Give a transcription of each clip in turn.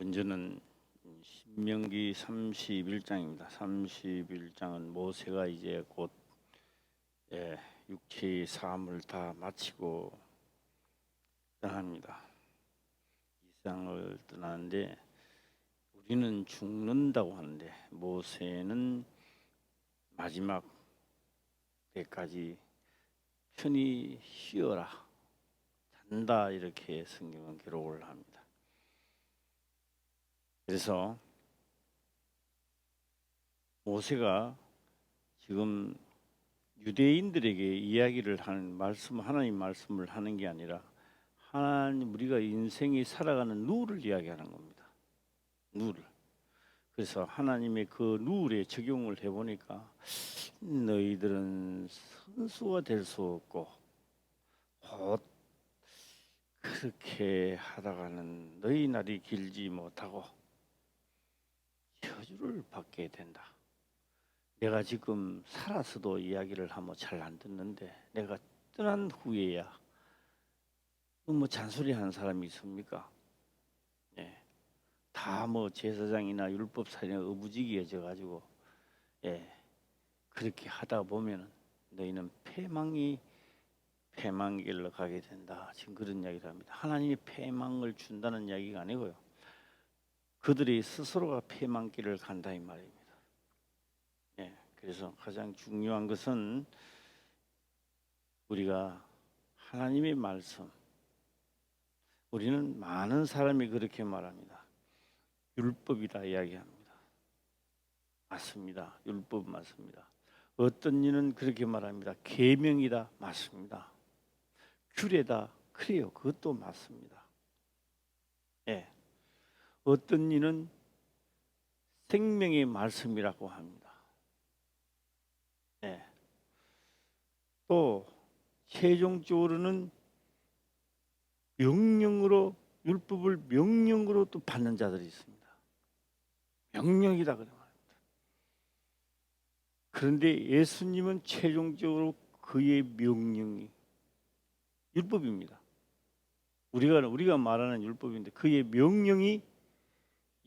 먼저는 신명기 31장입니다. 31장은 모세가 이제 곧 육체 사함을 다 마치고 떠납니다. 이 세상을 떠나는데 우리는 죽는다고 하는데 모세는 마지막 때까지 편히 쉬어라, 잔다, 이렇게 성경은 기록을 합니다. 그래서 모세가 지금 유대인들에게 이야기를 하는 말씀, 하나님 말씀을 하는 게 아니라 하나님, 우리가 인생이 살아가는 룰을 이야기하는 겁니다. 룰을. 그래서 하나님의 그 룰에 적용을 해보니까 너희들은 선수가 될 수 없고 곧 그렇게 하다가는 너희 날이 길지 못하고 저주를 받게 된다. 내가 지금 살아서도 이야기를 하면 잘 안 듣는데 내가 떠난 후에야 뭐 잔소리하는 사람이 있습니까? 다 뭐 제사장이나 율법사이나 어부지기해져 가지고 그렇게 하다 보면은 너희는 패망길로 가게 된다. 지금 그런 이야기를 합니다. 하나님이 패망을 준다는 이야기가 아니고요, 그들이 스스로가 패망길을 간다 이 말입니다. 그래서 가장 중요한 것은 우리가 하나님의 말씀, 우리는 많은 사람이 그렇게 말합니다. 율법이다 이야기합니다. 맞습니다. 율법 맞습니다. 어떤 이는 그렇게 말합니다. 계명이다, 맞습니다. 규례다, 그래요, 그것도 맞습니다. 어떤 이는 생명의 말씀이라고 합니다. 또 최종적으로는 명령으로, 율법을 명령으로 또 받는 자들이 있습니다. 명령이다 그래 말입니다. 그런데 예수님은 최종적으로 그의 명령이 율법입니다. 우리가 말하는 율법인데 그의 명령이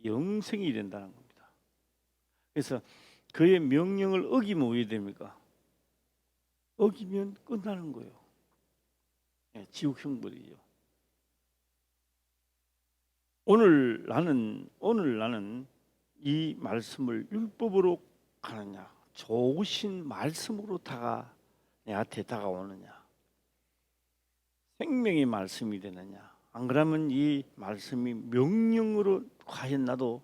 영생이 된다는 겁니다. 그래서 그의 명령을 어기면 어떻게 됩니까? 어기면 끝나는 거예요. 지옥 형벌이죠. 오늘 나는 이 말씀을 율법으로 가느냐, 좋으신 말씀으로 내한테 다가오느냐, 생명의 말씀이 되느냐, 안 그러면 이 말씀이 명령으로, 과연 나도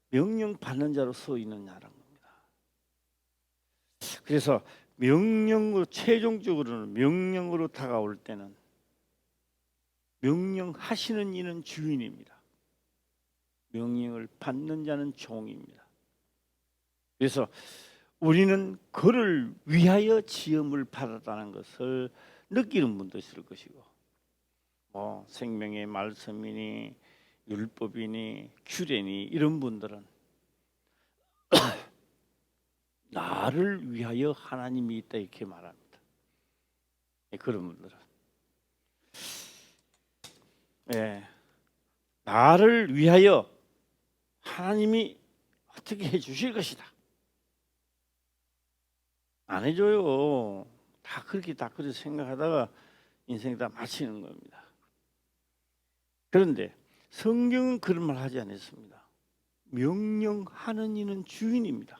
명령 받는 자로 서 있느냐라는 겁니다. 그래서 명령으로, 최종적으로는 명령으로 다가올 때는 명령하시는 이는 주인입니다. 명령을 받는 자는 종입니다. 그래서 우리는 그를 위하여 지음을 받았다는 것을 느끼는 분도 있을 것이고, 뭐 생명의 말씀이니 율법이니 규례니 이런 분들은 나를 위하여 하나님이 있다 이렇게 말합니다. 그런 분들은 나를 위하여 하나님이 어떻게 해주실 것이다. 안 해줘요. 다 그렇게 생각하다가 인생이 다 마치는 겁니다. 그런데 성경은 그런 말 하지 않았습니다. 명령하는 이는 주인입니다.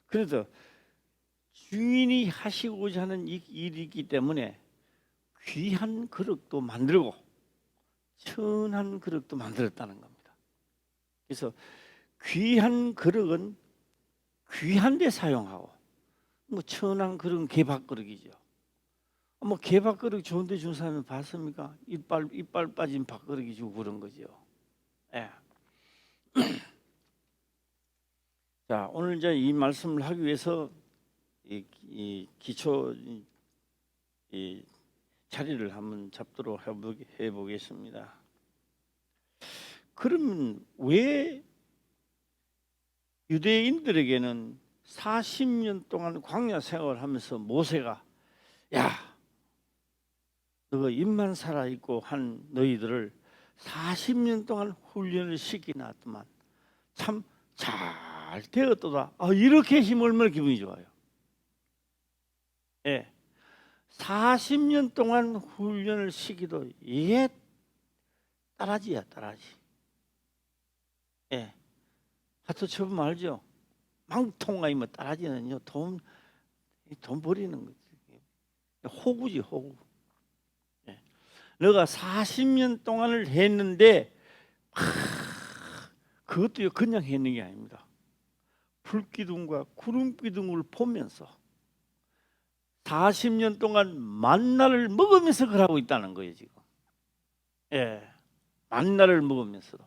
그래서 주인이 하시고자 하는 일이기 때문에 귀한 그릇도 만들고 천한 그릇도 만들었다는 겁니다. 그래서 귀한 그릇은 귀한 데 사용하고, 뭐 천한 그릇은 개밥그릇이죠. 뭐 개밥그릇 좋은 데 준 사람은 봤습니까? 이빨 빠진 밥그릇이 주고 그런 거죠. 자, 오늘 이제 이 말씀을 하기 위해서 이 기초 자리를 한번 잡도록 해보겠습니다. 그러면 왜 유대인들에게는 40년 동안 광야 생활을 하면서 모세가, 야, 너가 입만 살아있고 한 너희들을 40년 동안 훈련을 시키놨더만 참 잘 되었도다. 이렇게 힘을 얼마나 기분이 좋아요. 예, 40년 동안 훈련을 시키도 이게 따라지야 따라지. 예, 하트 쳐보면 알죠. 망통아이 뭐 따라지는요 돈 버리는 거지. 호구지 호구. 예. 너가 40년 동안을 했는데 그것도 그냥 했는 게 아닙니다. 불기둥과 구름기둥을 보면서 40년 동안 만나를 먹으면서 그걸 하고 있다는 거예요 지금. 예, 만나를 먹으면서도.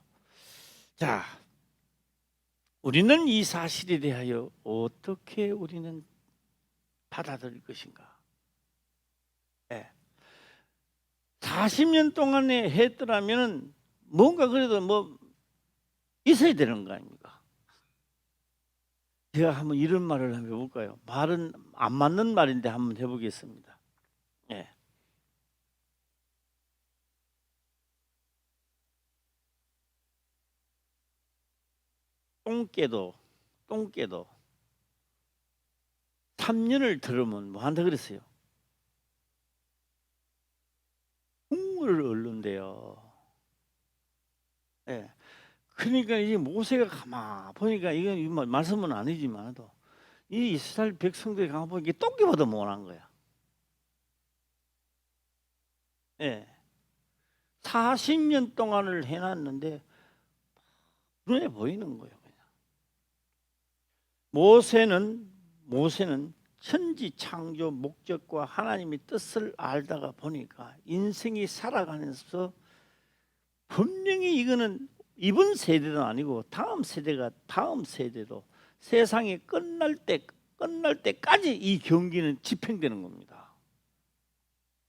자, 우리는 이 사실에 대하여 어떻게 우리는 받아들일 것인가? 예. 40년 동안에 했더라면 뭔가 그래도 뭐 있어야 되는 거 아닙니까? 제가 한번 이런 말을 한번 해볼까요? 말은 안 맞는 말인데 한번 해보겠습니다. 예. 똥개도 3년을 들으면 뭐 한다 그랬어요? 국물을 얻는데요. 예. 그러니까 이 모세가 가만 보니까 이건 말씀은 아니지만도 이 이스라엘 백성들이 가만 보니까 똥개보다 못한 거야. 예. 40년 동안을 해놨는데 눈에 보이는 거예요. 그냥. 모세는 천지 창조 목적과 하나님의 뜻을 알다가 보니까 인생이 살아가면서 분명히 이거는 이번 세대도 아니고 다음 세대도 세상이 끝날 때까지 이 경기는 집행되는 겁니다.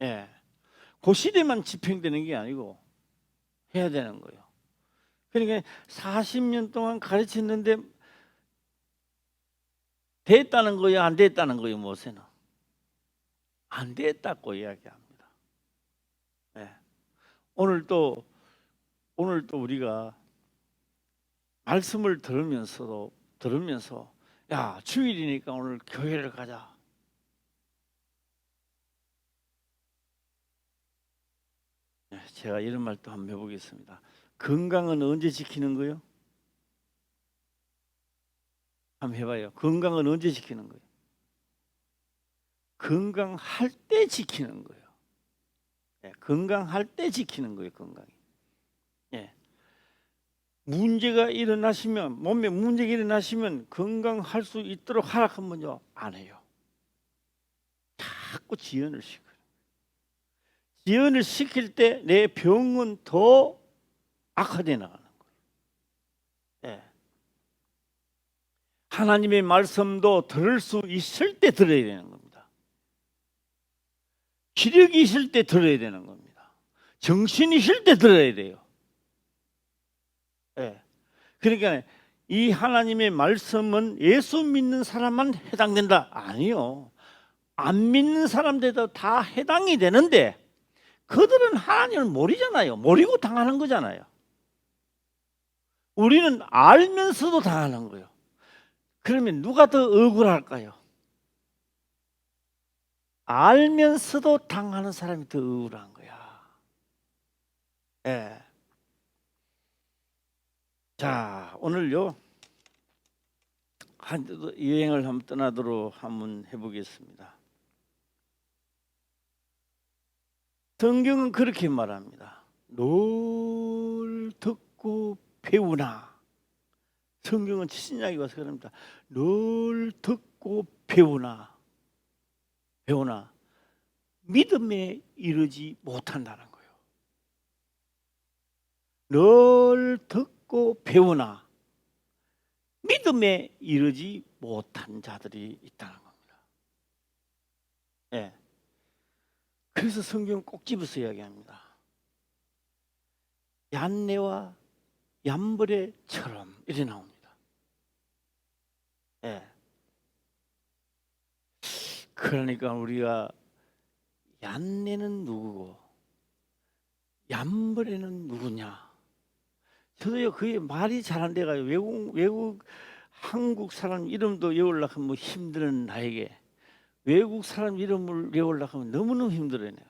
예. 그 시대만 집행되는 게 아니고 해야 되는 거예요. 그러니까 40년 동안 가르쳤는데 됐다는 거예요, 안 됐다는 거예요, 모세는? 안 됐다고 이야기합니다. 네. 오늘 또 우리가 말씀을 들으면서 야, 주일이니까 오늘 교회를 가자. 네, 제가 이런 말도 한번 해보겠습니다. 건강은 언제 지키는 거예요? 한번 해봐요. 건강은 언제 지키는 거예요? 건강할 때 지키는 거예요. 네, 건강할 때 지키는 거예요. 건강이. 예. 문제가 일어나시면 몸에 문제가 일어나시면 건강할 수 있도록 하라면요 안 해요. 자꾸 지연을 시켜요. 지연을 시킬 때 내 병은 더 악화돼 나가는 거예요. 예. 하나님의 말씀도 들을 수 있을 때 들어야 되는 겁니다. 기력이 있을 때 들어야 되는 겁니다. 정신이 있을 때 들어야 돼요. 예. 그러니까 이 하나님의 말씀은 예수 믿는 사람만 해당된다? 아니요. 안 믿는 사람들도 다 해당이 되는데 그들은 하나님을 모르잖아요. 모르고 당하는 거잖아요. 우리는 알면서도 당하는 거예요. 그러면 누가 더 억울할까요? 알면서도 당하는 사람이 더 억울한 거야. 예. 자, 오늘요 여행을 한번 떠나도록 한번 해보겠습니다. 성경은 그렇게 말합니다. 널 듣고 배우나. 성경은 신약에 와서 그럽니다. 널 듣고 배우나 믿음에 이르지 못한다는 거예요. 널 듣고 배우나 믿음에 이르지 못한 자들이 있다는 겁니다. 예. 그래서 성경 꼭 집어서 이야기합니다. 얀네와 얀브레처럼 이래 나옵니다. 예. 그러니까 우리가 얀네는 누구고 얌벌에는 누구냐? 저도요 그게 말이 잘 안 돼가요. 외국 한국 사람 이름도 외우려고 하면 뭐 힘드는 나에게 외국 사람 이름을 외우려고 하면 너무너무 힘들어요. 내가.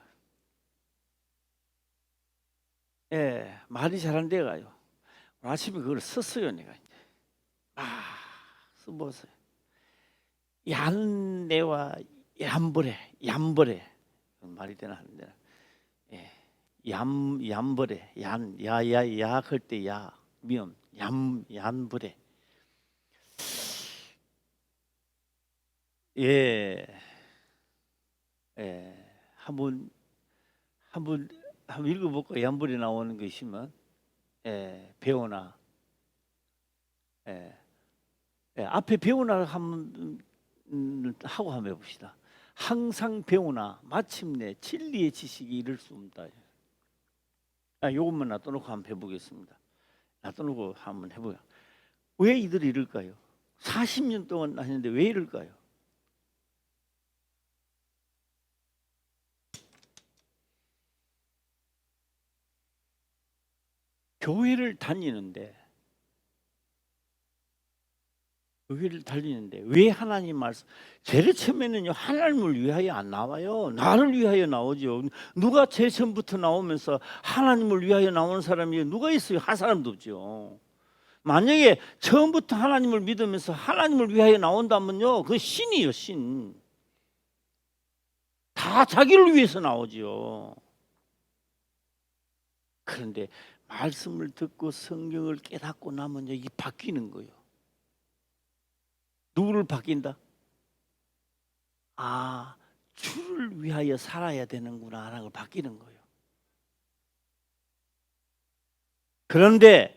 예, 말이 잘 안 돼가요. 아침에 그걸 썼어요 내가 이제. 써보세요. 얀내와 얌벌에 말이 되나 하는데, 예, 얌벌에 야야야 할 때 야 미음 얀벌에 예, 예, 한번 읽어볼까? 얀벌에 나오는 거 있으면 예, 배우나 예, 예, 앞에 배우나 한번 하고 한번 해봅시다. 항상 배우나 마침내 진리의 지식이 이를 수 없다. 요것만 놔둬놓고 한번 해보겠습니다. 놔둬놓고 한번 해보요. 왜 이들이 이럴까요? 40년 동안 하는데 왜 이럴까요? 교회를 다니는데 왜 하나님 말씀 제일 처음에는요 하나님을 위하여 안 나와요. 나를 위하여 나오죠. 누가 제일 처음부터 나오면서 하나님을 위하여 나오는 사람이 누가 있어요? 한 사람도 없죠. 만약에 처음부터 하나님을 믿으면서 하나님을 위하여 나온다면요 그 신이요 신. 다 자기를 위해서 나오죠. 그런데 말씀을 듣고 성경을 깨닫고 나면요 이게 바뀌는 거예요. 누구를 바뀐다? 주를 위하여 살아야 되는구나 하는 걸 바뀌는 거예요. 그런데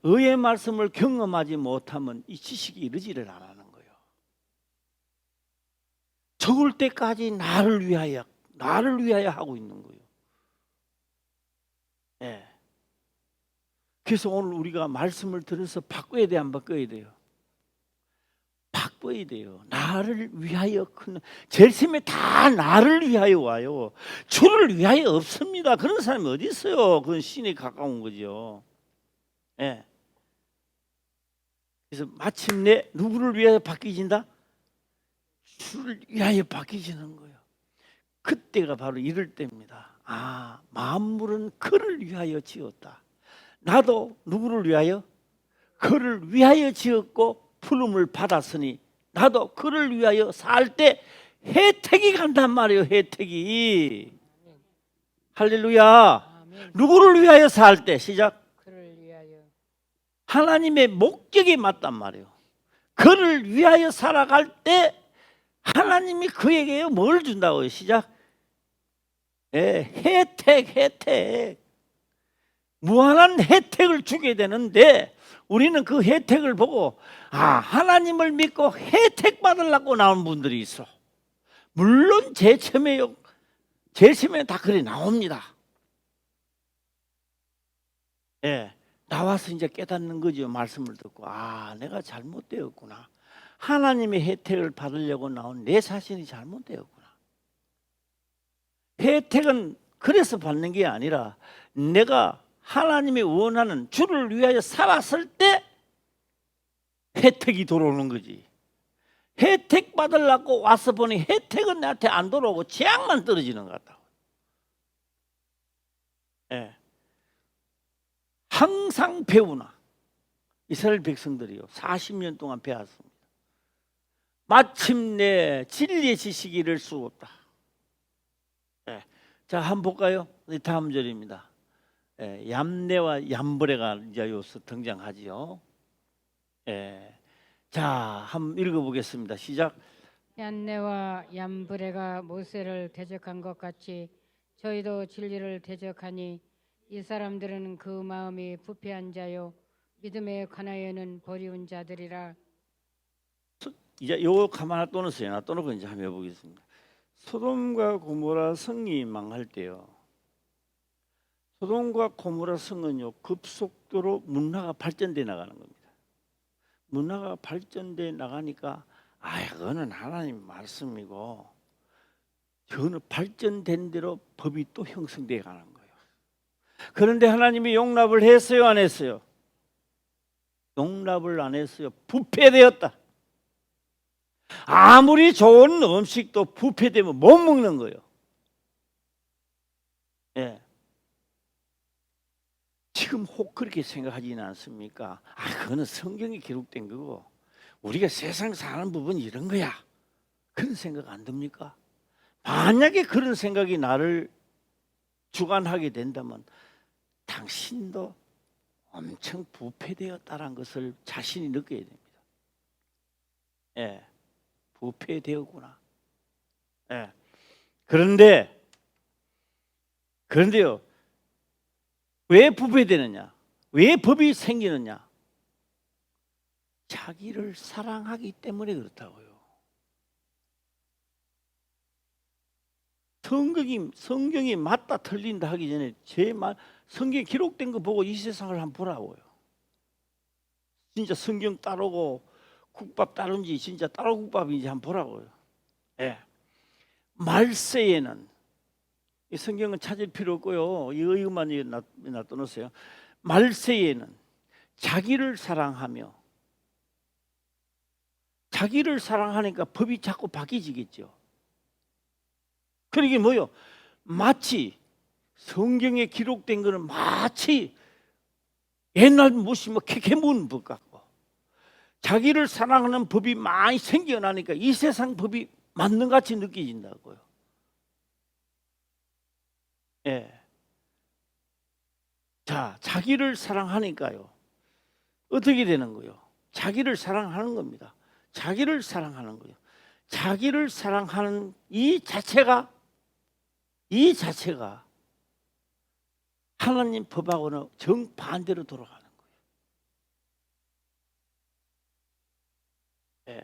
의의 말씀을 경험하지 못하면 이 지식이 이르지를 않는 거예요. 죽을 때까지 나를 위하여 하고 있는 거예요. 예. 그래서 오늘 우리가 말씀을 들어서 바꿔야 돼, 안 바꿔야 돼요? 바꿔야 돼요. 나를 위하여 제일 처음에 다 나를 위하여 와요. 주를 위하여 없습니다. 그런 사람이 어디 있어요? 그건 신에 가까운 거죠. 예. 그래서 마침내 누구를 위하여 바뀌진다? 주를 위하여 바뀌지는 거예요. 그때가 바로 이럴 때입니다. 만물은 그를 위하여 지었다. 나도 누구를 위하여? 그를 위하여 지었고 부름을 받았으니 나도 그를 위하여 살 때 혜택이 간단 말이에요. 혜택이. 할렐루야. 아멘. 누구를 위하여 살 때? 시작. 그를 위하여. 하나님의 목적이 맞단 말이에요. 그를 위하여 살아갈 때 하나님이 그에게 뭘 준다고요? 시작. 혜택. 무한한 혜택을 주게 되는데 우리는 그 혜택을 보고 하나님을 믿고 혜택 받으려고 나온 분들이 있어. 물론 제일 처음에 다 그래 나옵니다. 나와서 이제 깨닫는 거죠. 말씀을 듣고 내가 잘못되었구나. 하나님의 혜택을 받으려고 나온 내 자신이 잘못되었구나. 혜택은 그래서 받는 게 아니라 내가 하나님이 원하는 주를 위하여 살았을 때 혜택이 돌아오는 거지. 혜택 받으려고 와서 보니 혜택은 나한테 안 돌아오고 재앙만 떨어지는 것 같다고. 항상 배우나 이스라엘 백성들이요 40년 동안 배웠습니다. 마침내 진리의 지식이 이를 수 없다. 자, 한번 볼까요? 다음 절입니다. 얌내와 얌벌에가 이제 여기서 등장하지요. 자, 한번 읽어보겠습니다. 시작. 얀네와 얌브레가 모세를 대적한 것 같이 저희도 진리를 대적하니 이 사람들은 그 마음이 부패한 자요 믿음에 관하여는 버리운 자들이라. 이제 요거 가만 놔둬놓고 이제 한번 해보겠습니다. 소돔과 고모라 성이 망할 때요. 소돔과 고모라 성은요 급속도로 문화가 발전돼 나가는 겁니다. 문화가 발전돼 나가니까 그거는 하나님 말씀이고 저는 발전된 대로 법이 또 형성되어 가는 거예요. 그런데 하나님이 용납을 했어요, 안 했어요? 용납을 안 했어요. 부패되었다. 아무리 좋은 음식도 부패되면 못 먹는 거예요. 예. 지금 혹 그렇게 생각하지는 않습니까? 그거는 성경에 기록된 거고 우리가 세상 사는 부분이 이런 거야. 그런 생각 안 듭니까? 만약에 그런 생각이 나를 주관하게 된다면 당신도 엄청 부패되었다는 것을 자신이 느껴야 됩니다. 예, 부패되었구나. 예. 그런데요, 왜 부패되느냐? 왜 법이 생기느냐? 자기를 사랑하기 때문에 그렇다고요. 성경이 맞다 틀린다 하기 전에 제 말 성경에 기록된 거 보고 이 세상을 한번 보라고요. 진짜 성경 따르고 국밥 따른지 진짜 따로 국밥인지 한번 보라고요. 예. 말세에는 이 성경은 찾을 필요 없고요. 이것만 놔둬놓으세요. 말세에는 자기를 사랑하며 자기를 사랑하니까 법이 자꾸 바뀌지겠죠. 그러게 뭐요? 마치 성경에 기록된 거는 마치 옛날 무엇이 캐캐문 법 같고 자기를 사랑하는 법이 많이 생겨나니까 이 세상 법이 맞는 같이 느껴진다고요. 예. 자, 자기를 사랑하니까요. 어떻게 되는 거예요? 자기를 사랑하는 겁니다. 자기를 사랑하는 거예요. 자기를 사랑하는 이 자체가 하나님 법하고는 정반대로 돌아가는 거예요. 예.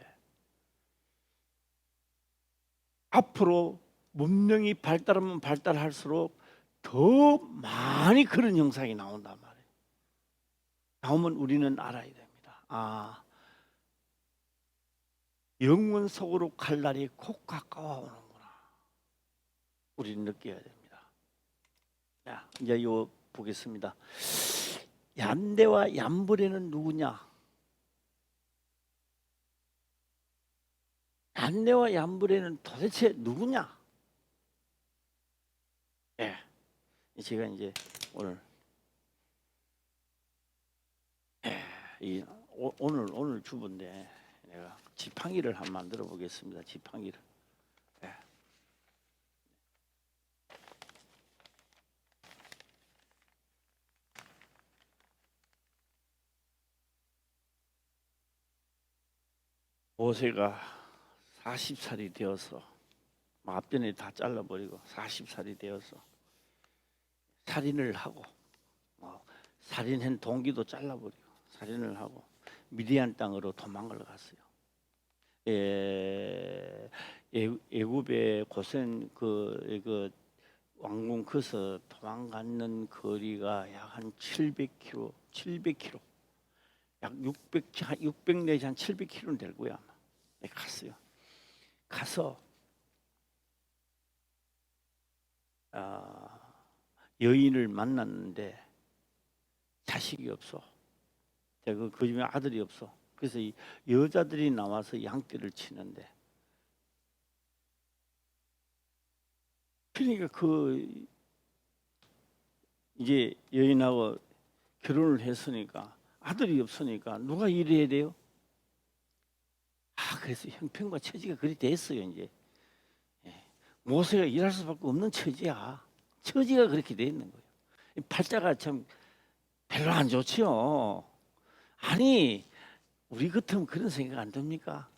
앞으로 문명이 발달하면 발달할수록 더 많이 그런 형상이 나온단 말이에요. 나오면 우리는 알아야 됩니다. 영원 속으로 갈 날이 곧 가까워오는구나. 우리는 느껴야 됩니다. 자, 이제 이거 보겠습니다. 얀데와 얀브레는 누구냐? 얀데와 얀브레는 도대체 누구냐? 예, 제가 이제 오늘 오늘 주부인데 내가 지팡이를 한번 만들어 보겠습니다. 지팡이를. 예. 모세가 40살이 되어서 앞전에 다 잘라버리고 40살이 되어서 살인을 하고 살인한 동기도 잘라버리고 살인을 하고 미디안 땅으로 도망을 갔어요. 애굽의 고센 그 왕궁 거서 도망가는 거리가 약 한 700km, 약 600 내지 한 700km는 될 거야 아마. 갔어요. 가서 여인을 만났는데 자식이 없어. 그 집에 아들이 없어. 그래서 이 여자들이 나와서 양떼를 치는데, 그러니까 이제 여인하고 결혼을 했으니까 아들이 없으니까 누가 일해야 돼요? 그래서 형편과 처지가 그리 됐어요. 이제 모세가 일할 수밖에 없는 처지야. 처지가 그렇게 돼 있는 거예요. 팔자가 참 별로 안 좋지요. 아니, 우리 같으면 그런 생각 안 듭니까?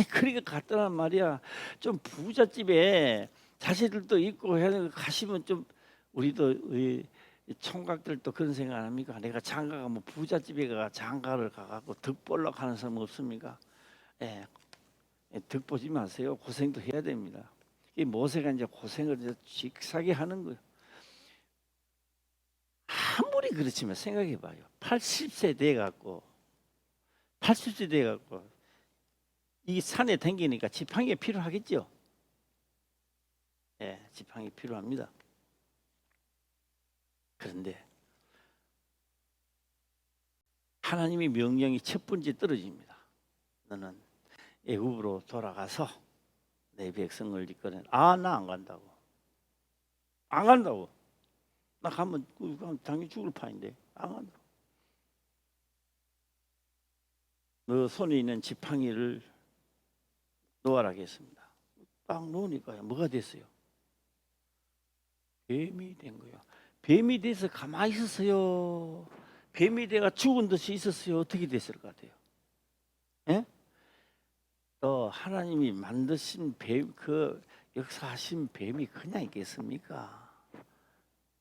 그러니까 갔더란 말이야. 좀 부잣집에 자식들도 있고 해서 가시면 좀 우리도 총각들도 그런 생각 안 합니까? 내가 장가가 뭐 부잣집에 가 장가를 가갖고 득보려고 하는 사람 없습니까? 득 보지 마세요. 고생도 해야 됩니다. 이 모세가 이제 고생을 이제 직사게 하는 거예요. 아무리 그렇지만 생각해봐요. 80세 돼갖고 이 산에 댕기니까 지팡이가 필요하겠죠. 예, 지팡이 필요합니다. 그런데 하나님의 명령이 첫 번째 떨어집니다. 너는 애굽으로 돌아가서 내 백성을 이끌어내. 나 안 간다고. 안 간다고. 나 가면 당연히 죽을 판인데 안 간다고. 너 손에 있는 지팡이를 놓아라 하겠습니다. 딱 놓으니까요. 뭐가 됐어요? 뱀이 된 거예요. 뱀이 돼서 가만히 있었어요. 뱀이 돼가 죽은 듯이 있었어요. 어떻게 됐을 것 같아요? 예? 또 하나님이 만드신 뱀, 그 역사하신 뱀이 그냥 있겠습니까?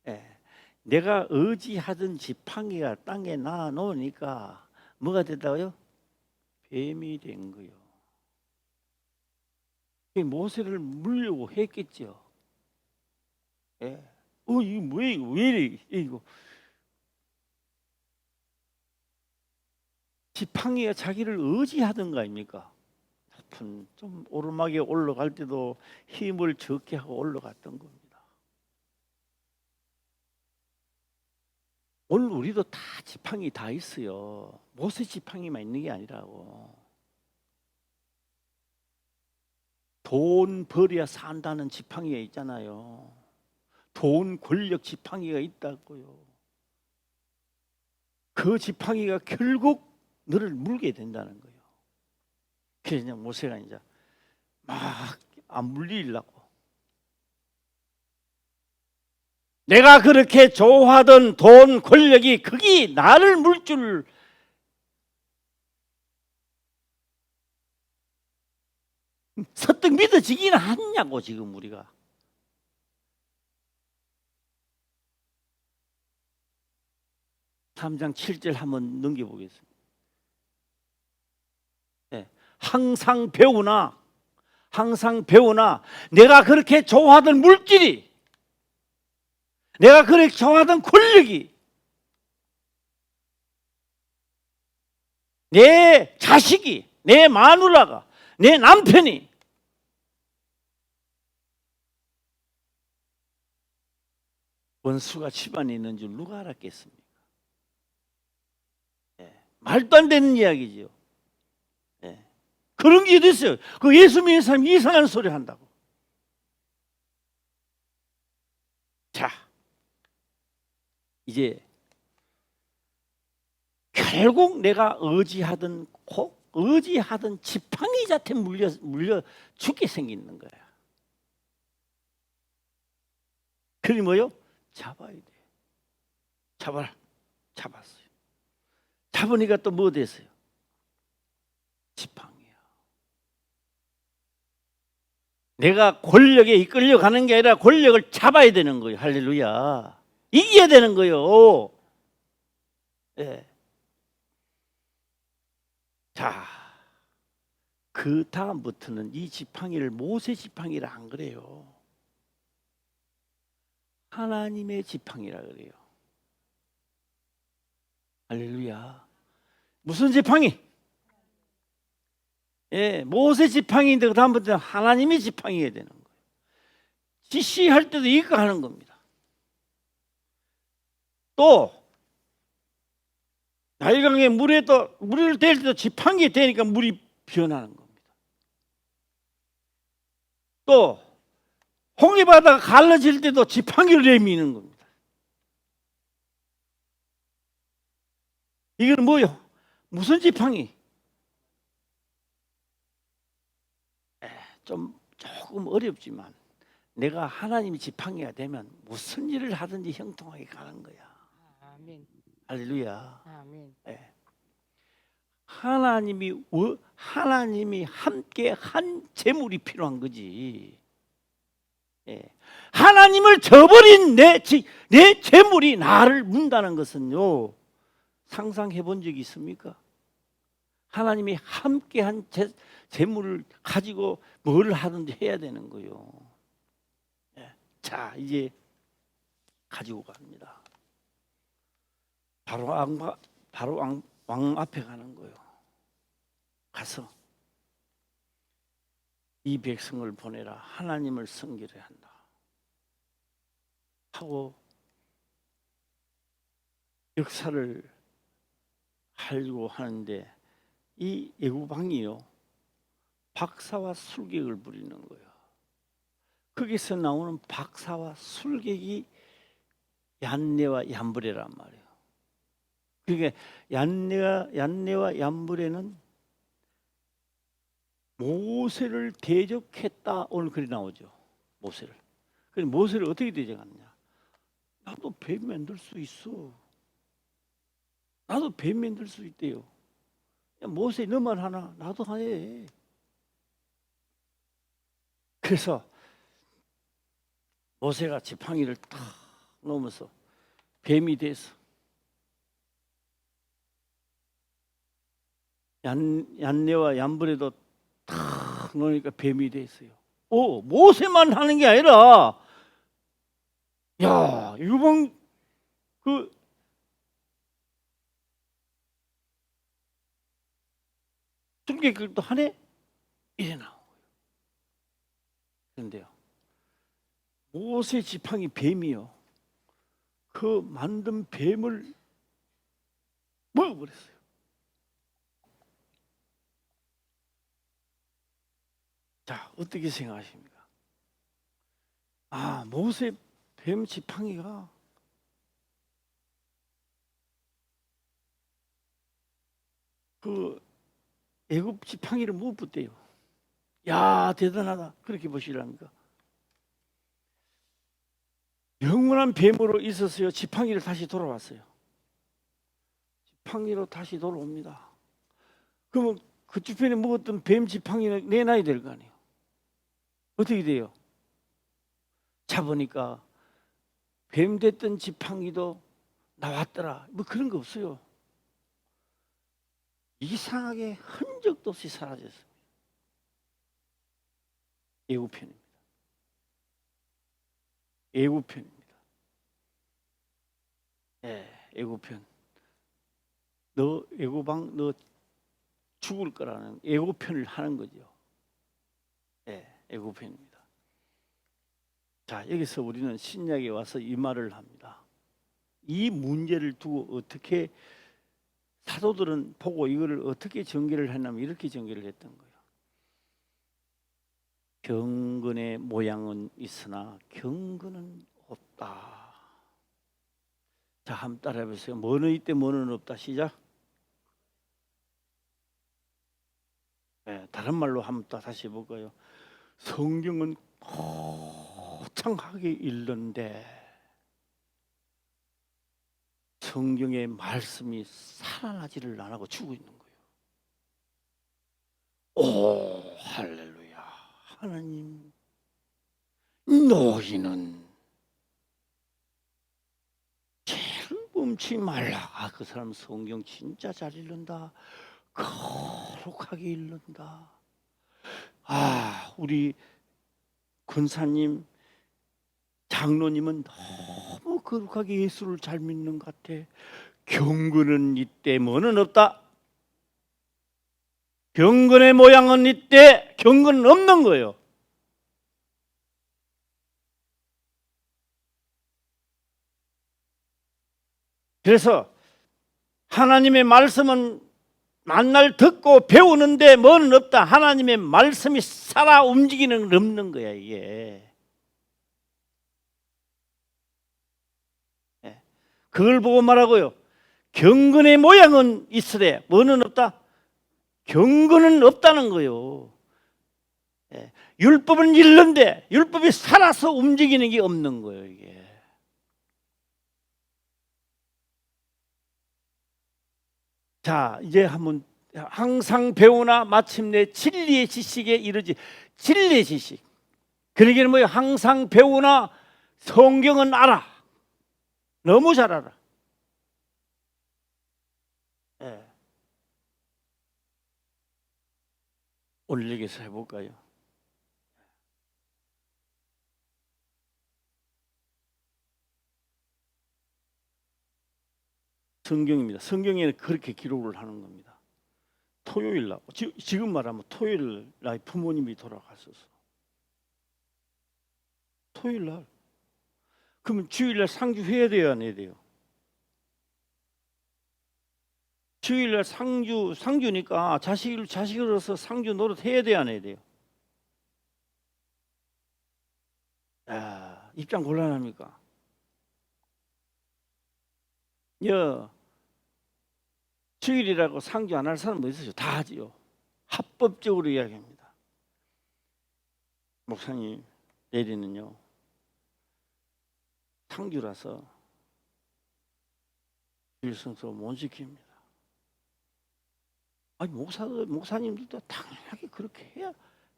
예. 내가 의지하던 지팡이가 땅에 놔 놓으니까 뭐가 됐다고요? 뱀이 된 거요. 모세를 물려고 했겠죠. 예. 이거 뭐야 이거 왜 이래 이거. 지팡이가 자기를 의지하던 거 아닙니까? 높은 좀 오르막에 올라갈 때도 힘을 적게 하고 올라갔던 겁니다. 오늘 우리도 다 지팡이 다 있어요. 모세 지팡이만 있는 게 아니라고. 돈 벌어야 산다는 지팡이가 있잖아요. 돈 권력 지팡이가 있다고요. 그 지팡이가 결국 너를 물게 된다는 거예요. 그래서 모세가 이제 막 안 물리려고. 내가 그렇게 좋아하던 돈 권력이 그게 나를 물 줄 설득 믿어지기는 하냐고 지금 우리가. (3장 7절) 한번 넘겨보겠습니다. 네. 항상 배우나 내가 그렇게 좋아하던 물질이, 내가 그렇게 좋아하던 권력이, 내 자식이, 내 마누라가, 내 남편이 원수가 집안에 있는 줄 누가 알았겠습니까? 예, 말도 안 되는 이야기죠. 예, 그런 게 됐어요. 그 예수 믿는 사람이 이상한 소리 한다고. 자, 이제 결국 내가 의지하던 지팡이 자태 물려 죽게 생기는 거야. 그게 뭐요? 잡아야 돼. 잡았어요. 잡으니까 또 뭐 됐어요? 지팡이야. 내가 권력에 이끌려 가는 게 아니라 권력을 잡아야 되는 거예요. 할렐루야. 이겨야 되는 거예요. 예. 자, 그 다음부터는 이 지팡이를 모세 지팡이라 안 그래요. 하나님의 지팡이라 그래요. 할렐루야. 무슨 지팡이? 예, 모세 지팡이인데 그 다음부터는 하나님의 지팡이가 되는 거예요. 지시할 때도 이거 하는 겁니다. 또 나일강에 물을 댈 때도 지팡이에 대니까 물이 변하는 겁니다. 또 홍해바다가 갈라질 때도 지팡이를 내미는 겁니다. 이건 뭐요? 무슨 지팡이? 조금 어렵지만 내가 하나님의 지팡이가 되면 무슨 일을 하든지 형통하게 가는 거야. 아멘. 할렐루야. 아멘. 예. 하나님이 함께 한 재물이 필요한 거지. 예. 하나님을 저버린 내 재물이 나를 문다는 것은요, 상상해 본 적이 있습니까? 하나님이 함께한 재물을 가지고 뭘 하든지 해야 되는 거요. 예. 자, 이제 가지고 갑니다. 바로 왕 앞에 가는 거요. 가서 이 백성을 보내라. 하나님을 섬기려 한다. 하고 역사를 하려고 하는데 이 애구방이요 박사와 술객을 부리는 거예요. 거기서 나오는 박사와 술객이 얀네와 얀브레란 말이에요. 그러니까 얀네와 얀브레는 모세를 대적했다. 오늘 글이 나오죠. 모세를. 그럼 모세를 어떻게 대적하느냐? 나도 뱀 만들 수 있어. 나도 뱀 만들 수 있대요. 야, 모세 너만 하나 나도 해. 그래서 모세가 지팡이를 탁 놓으면서 뱀이 돼서 얀네와 얀브레도 탁 놓으니까 뱀이 됐어요. 오, 모세만 하는 게 아니라 야, 이번 그 숨객들도 하네? 이래 나오고요. 그런데요, 모세 지팡이 뱀이요. 그 만든 뱀을 먹어버렸어요. 자, 어떻게 생각하십니까? 아, 모세 뱀 지팡이가 그 애굽 지팡이를 못 붙대요. 야, 대단하다. 그렇게 보시랍니까? 영원한 뱀으로 있었어요. 지팡이를 다시 돌아왔어요. 지팡이로 다시 돌아옵니다. 그러면 그 주변에 먹었던 뱀 지팡이는 내놔야 될 거 아니에요. 어떻게 돼요? 잡으니까 뱀 됐던 지팡이도 나왔더라. 뭐 그런 거 없어요. 이상하게 흔적도 없이 사라졌어요. 애굽편입니다. 애굽편입니다. 애굽편. 너 애굽왕 너 죽을 거라는 애굽편을 하는 거죠. 애굽편입니다. 자, 여기서 우리는 신약에 와서 이 말을 합니다. 이 문제를 두고 어떻게 사도들은 보고 이거를 어떻게 전개를 했냐면 이렇게 전개를 했던 거예요. 경건의 모양은 있으나 경건은 없다. 자, 한번 따라해 보세요. 뭐는 있대 뭐는 없다. 시작. 다른 말로 한번 다시 해볼까요? 성경은 거창하게 읽는데 성경의 말씀이 살아나지를 안 하고 죽어 있는 거예요. 오, 할렐루야. 하나님, 너희는 죄를 범치 말라. 아, 그 사람 성경 진짜 잘 읽는다. 거룩하게 읽는다. 아, 우리 권사님, 장로님은 너무 거룩하게 예수를 잘 믿는 것 같아. 경건은 이때 뭐는 없다. 경건의 모양은 이때 경건은 없는 거예요. 그래서 하나님의 말씀은 만날 듣고 배우는데 뭐는 없다. 하나님의 말씀이 살아 움직이는 건 없는 거야 이게. 그걸 보고 말하고요. 경건의 모양은 있으되 뭐는 없다. 경건은 없다는 거예요. 율법은 읽는데 율법이 살아서 움직이는 게 없는 거예요 이게. 자, 이제 한번 항상 배우나 마침내 진리의 지식에 이르지. 진리의 지식. 그러기는 뭐예요? 항상 배우나 성경은 알아. 너무 잘 알아. 오늘 여기서 해볼까요? 성경입니다. 성경에는 그렇게 기록을 하는 겁니다. 토요일 날, 지금 말하면 토요일 날 부모님이 돌아가셔서 토요일 날 그러면 주일날 상주해야 돼요, 안 해야 돼요? 주일날 상주니까 자식으로서 상주 노릇 해야 돼요, 안 해야 돼요? 야, 입장 곤란합니까? 주일이라고 상주 안 할 사람 뭐 있으세요? 다 하지요. 합법적으로 이야기합니다. 목사님 내리는요, 상주라서 주일 성수 못 지킵니다. 아니 목사님들도 당연하게 그렇게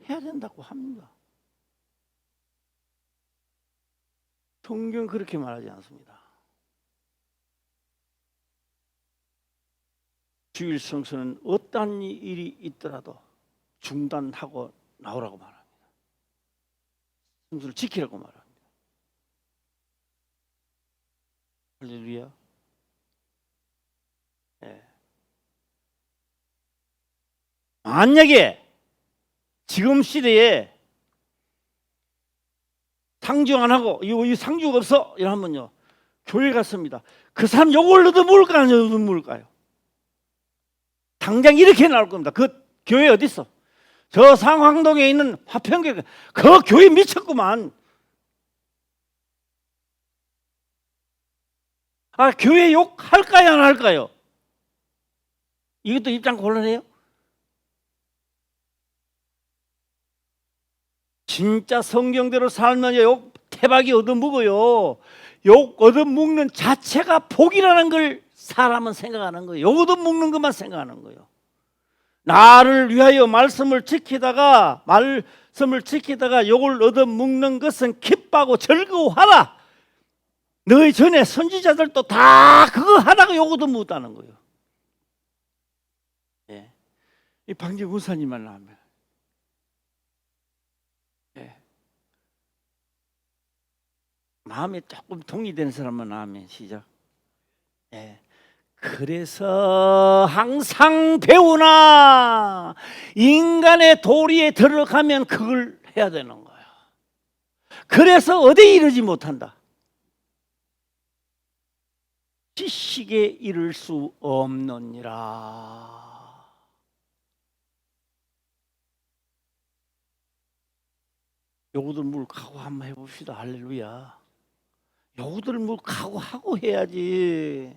해야 된다고 합니다. 성경 그렇게 말하지 않습니다. 주일 성수는 어떠한 일이 있더라도 중단하고 나오라고 말합니다. 성수를 지키라고 말합니다. 할렐루야. 네. 만약에 지금 시대에 상주 안 하고 이 상주가 없어 이러면요, 교회 갔습니다. 그 사람 욕을 얻어 물을까요, 안 얻어 물을까요? 당장 이렇게 나올 겁니다. 그 교회 어디 있어? 저 상황동에 있는 화평교회, 그 교회 미쳤구만. 아, 교회 욕 할까요, 안 할까요? 이것도 입장 곤란해요. 진짜 성경대로 살면 욕 태박이 얻어먹어요. 욕 얻어먹는 자체가 복이라는 걸 사람은 생각하는 거예요. 욕 얻어먹는 것만 생각하는 거예요. 나를 위하여 말씀을 지키다가 욕을 얻어먹는 것은 기뻐하고 즐거워하라. 너희 전에 선지자들도 다 그거 하다가 욕 얻어먹었다는 거예요. 예. 이 방지 군사님만 나오면, 예. 마음에 조금 동의되는 사람만 나오면 시작. 예. 그래서 항상 배우나 인간의 도리에 들어가면 그걸 해야 되는 거야. 그래서 어디에 이르지 못한다. 지식에 이를 수 없느니라. 요거들 물 각오 한번 해봅시다. 할렐루야. 요거들 물 각오하고 해야지.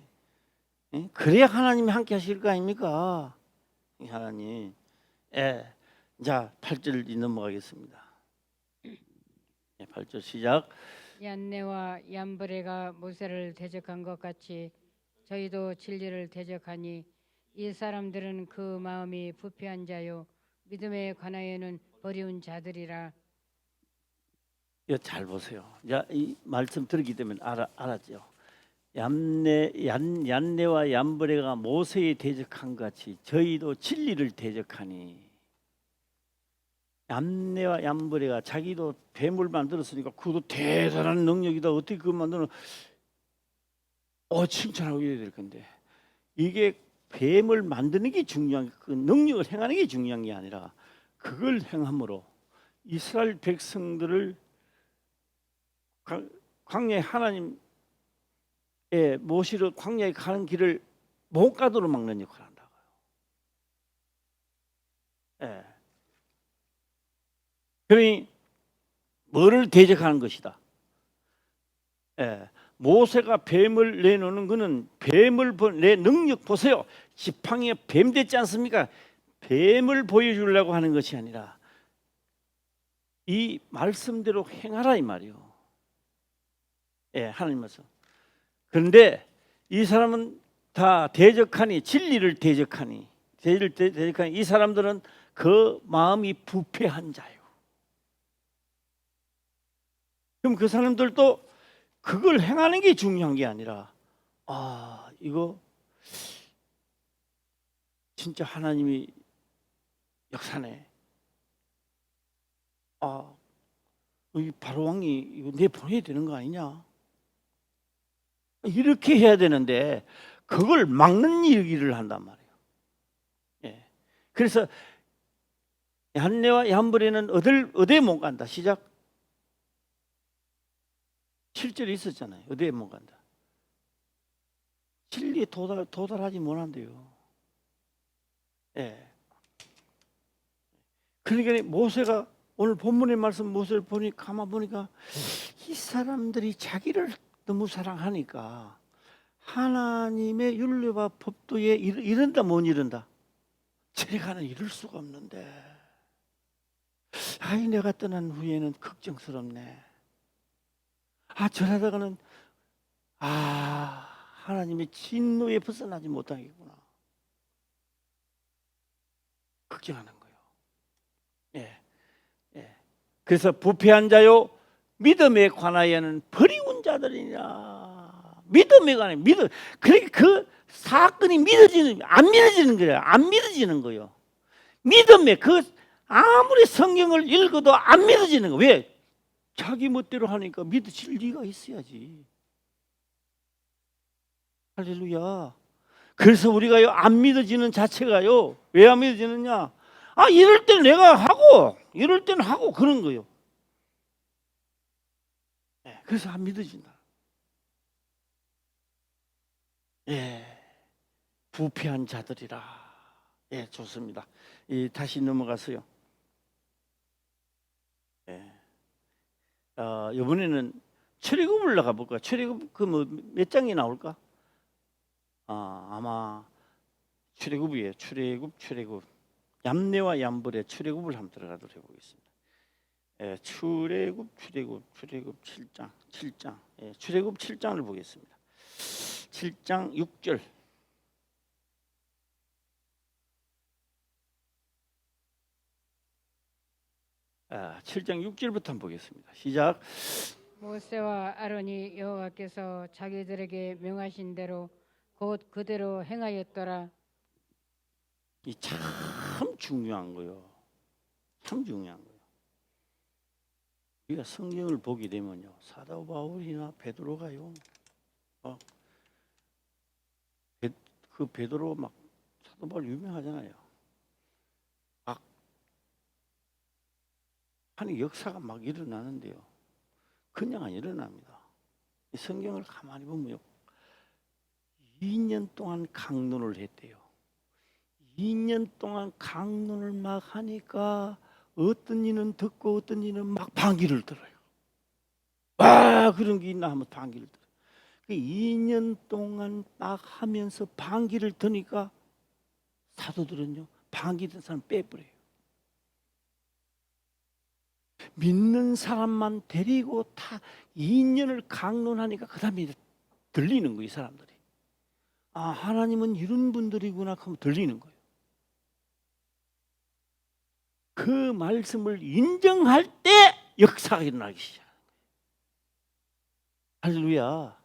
그래야 하나님이 함께 하실 거 아닙니까? 하나님. 예. 자, 8절 넘어가겠습니다. 8절 시작. 얀네와 얀브레가 모세를 대적한 것 같이 저희도 진리를 대적하니 이 사람들은 그 마음이 부패한 자요 믿음에 관하여는 버리운 자들이라. 이거 잘 보세요. 자, 이 말씀 들었기 때문에 알았죠. 얀네와 얀브레가 모세에 대적한 것 같이 저희도 진리를 대적하니. 얀네와 얀브레가 자기도 뱀을 만들었으니까 그것도 대단한 능력이다. 어떻게 그거 만드는? 칭찬하고 이래야 될 건데, 이게 뱀을 만드는 게 중요한, 그 능력을 행하는 게 중요한 게 아니라 그걸 행함으로 이스라엘 백성들을 광야에 하나님의 모시러 광야에 가는 길을 못 가도록 막는 역할을 한다고요. 예. 그러니 뭐를 대적하는 것이다. 예. 모세가 뱀을 내놓는 것은 뱀을 내 능력 보세요. 지팡이에 뱀 됐지 않습니까? 뱀을 보여주려고 하는 것이 아니라 이 말씀대로 행하라 이 말이요. 예, 하나님 말씀. 그런데 이 사람은 다 대적하니, 진리를 대적하니 이 사람들은 그 마음이 부패한 자요. 그럼 그 사람들도 그걸 행하는 게 중요한 게 아니라, 이거 진짜 하나님이 역사네. 이 바로왕이 이거 내보내야 되는 거 아니냐? 이렇게 해야 되는데 그걸 막는 일을 한단 말이에요. 예. 그래서 얀네와 얀브레는 어디에 못 간다. 시작. 실제로 있었잖아요. 어디에 못 간다. 진리에 도달하지 못한대요. 예. 그러니까 모세가 오늘 본문의 말씀 모세를 보니까 가만 보니까 이 사람들이 자기를 너무 사랑하니까 하나님의 율례와 법도에 이른다 못 이른다. 제가는 이룰 수가 없는데 아이 내가 떠난 후에는 걱정스럽네. 저러다가는 하나님의 진노에 벗어나지 못하겠구나. 걱정하는 거예요. 예, 예. 그래서 부패한 자요 믿음에 관하여는 버리운 자들이냐. 믿음에 관해 믿음. 그러니까 그 사건이 안 믿어지는 거예요. 안 믿어지는 거예요. 믿음에 아무리 성경을 읽어도 안 믿어지는 거. 왜? 자기 멋대로 하니까 믿어질 리가 있어야지. 할렐루야. 그래서 우리가요 안 믿어지는 자체가요 왜 안 믿어지느냐? 이럴 때는 내가 하고 이럴 때는 하고 그런 거예요. 네, 그래서 안 믿어진다. 예, 부패한 자들이라. 예, 좋습니다. 다시 넘어가서요. 예, 이번에는 출애굽을 나가 볼까? 출애굽 몇 장이 나올까? 아마 출애굽이에요. 출애굽. 얌내와 얌불의 출애굽을 한번 들어가도록 해보겠습니다. 예, 출애굽 7장. 예, 출애굽 7장을 보겠습니다. 7장 6절. 7장 6절부터 한번 보겠습니다. 시작. 모세와 아론이 여호와께서 자기들에게 명하신 대로 곧 그대로 행하였더라. 이 참 중요한 거요. 참 중요한 거요. 우리가 성경을 보게 되면요, 사도 바울이나 베드로가요, 그 베드로 막 사도 바울 유명하잖아요. 막 하는 역사가 막 일어나는데요, 그냥 안 일어납니다. 이 성경을 가만히 보면요, 2년 동안 강론을 했대요. 2년 동안 강론을 막 하니까 어떤 이는 듣고 어떤 이는 막 반기를 들어요. 그런 게 있나 하면 반기를 들어요. 2년 동안 막 하면서 반기를 드니까 사도들은요 반기 든 사람 빼버려요. 믿는 사람만 데리고 다 2년을 강론하니까 그 다음에 들리는 거예요. 이 사람들이 하나님은 이런 분들이구나 하면 들리는 거예요. 그 말씀을 인정할 때 역사가 일어나기 시작합니다. 할렐루야.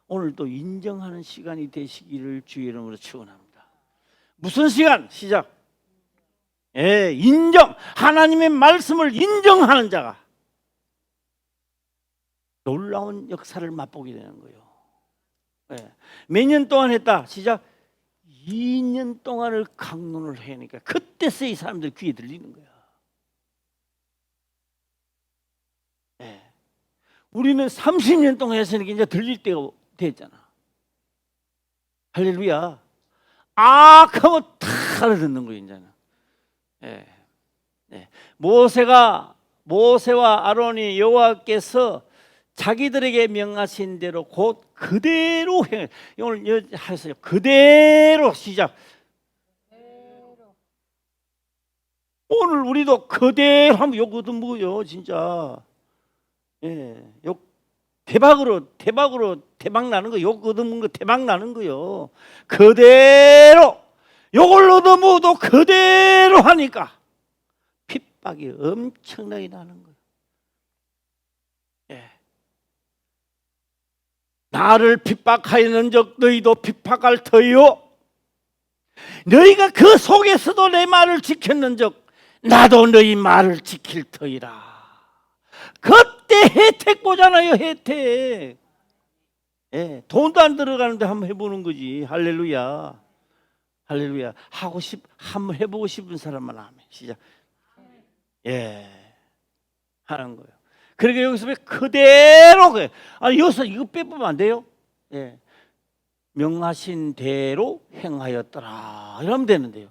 오늘도 인정하는 시간이 되시기를 주의 이름으로 축원합니다. 무슨 시간? 시작. 인정. 하나님의 말씀을 인정하는 자가 놀라운 역사를 맛보게 되는 거예요. 몇 년 동안 했다. 시작. 2년 동안을 강론을 해니까 그때서 이 사람들 귀에 들리는 거야. 우리는 30년 동안 했으니까 이제 들릴 때가 됐잖아. 할렐루야. 그러면 다 알아듣는 거예요, 이제는. 모세와 아론이 여호와께서 자기들에게 명하신 대로 곧 그대로 해. 오늘 하세요. 그대로 시작. 오늘 우리도 그대로 하면 욕 얻어먹어요, 진짜. 욕 대박으로 대박 나는 거, 욕 얻어먹는 거 대박 나는 거요. 그대로 욕을 얻어먹어도 그대로 하니까 핍박이 엄청나게 나는 거예요. 나를 핍박하였는 적 너희도 핍박할 터이요. 너희가 그 속에서도 내 말을 지켰는 적 나도 너희 말을 지킬 터이라. 그때 혜택 보잖아요. 혜택. 돈도 안 들어가는데 한번 해보는 거지. 할렐루야. 할렐루야. 한번 해보고 싶은 사람만 하면 시작. 하는 거예요. 그러니까 여기서 왜 그대로 여기서 이거 빼보면 안 돼요? 예. 명하신 대로 행하였더라 이러면 되는데요.